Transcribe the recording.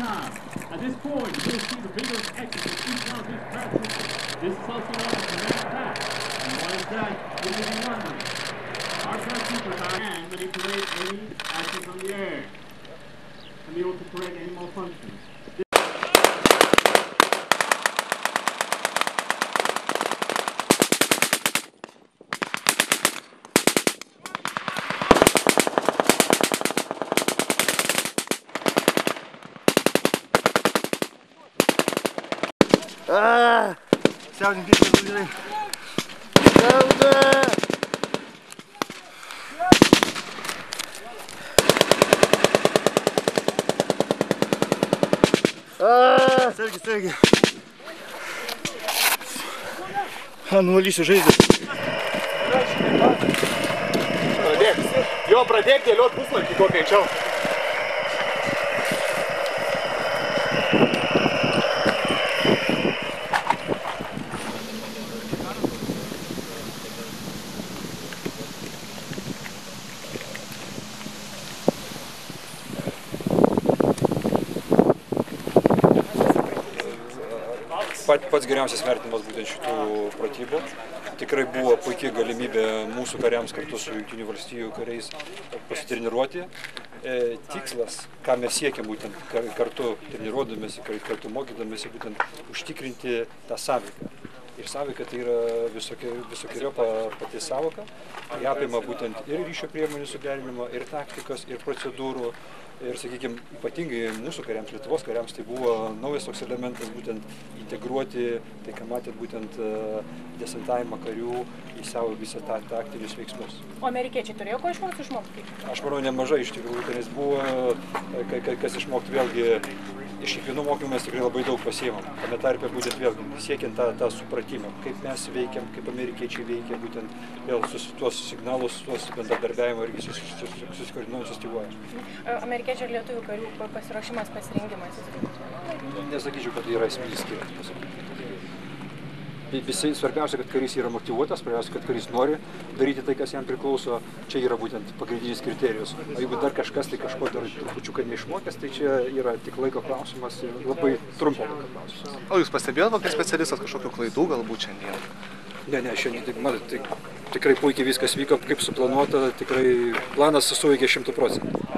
time. At this point, you're going to see the vigorous exit of each one of these paratroopers. This is also known as command attack. And what is that? You may be wondering. Our paratroopers can manipulate any action from the air and be able to correct any malfunctions. Siaudinkis gerai. Siauda! Sergi. Nuvalysiu žaizdą. Pradėk dėliot puslapį kuo greičiau. Pats geriausias vertinimas būtent šitų pratybų. Tikrai buvo puikiai galimybė mūsų kariams kartu su Jungtinių valstijų kariais pasitreniruoti. Tikslas, ką mes siekiam būtent kartu treniruodamėsi, kartu mokydamėsi, būtent užtikrinti tą sąveiką. Ir sąveika tai yra visokiojopa pati sąvoka. Tai apima būtent ir ryšio priemonių suderinimą, ir taktikos, ir procedūrų. Ir, sakykime, ypatingai mūsų kariams, Lietuvos kariams, tai buvo naujas toks elementas būtent integruoti, tai ką matėt, būtent desantavimą karių į savo visą taktinius veiksmus. O amerikiečiai turėjo ko išmokti? Aš manau, nemažai iš tikrųjų, nes buvo, kas išmokti vėlgi, iš kiekvienų mokymų mes tikrai labai daug pasiėmam. Tame tarpe būtent vėlgi, siekiant tą supratimą, kaip mes veikiam, kaip amerikiečiai veikia, būtent vėl tuos signalus, tuos bendradarbiavimo irgi susikoordinuojant, sustyguojant. Amerikiečių ir lietuvių karių pasiruošimas, pasirengimas? Nesakyčiau, kad tai yra esminis skirtumas. Svarbiausia, kad karys yra motyvuotas, svarbiausia, kad karys nori daryti tai, kas jam priklauso. Čia yra būtent pagrindinis kriterijus. O jeigu dar kažkas tai kažko dar trupučiuką neišmokęs, tai čia yra tik laiko klausimas ir labai trumpo laiko klausimas. O jūs pastebėjote, kaip specialistas kažkokių klaidų galbūt šiandien? Ne, šiandien, matote, tikrai puikiai viskas vyko, kaip suplanuota, tikrai planas suveikė 100%.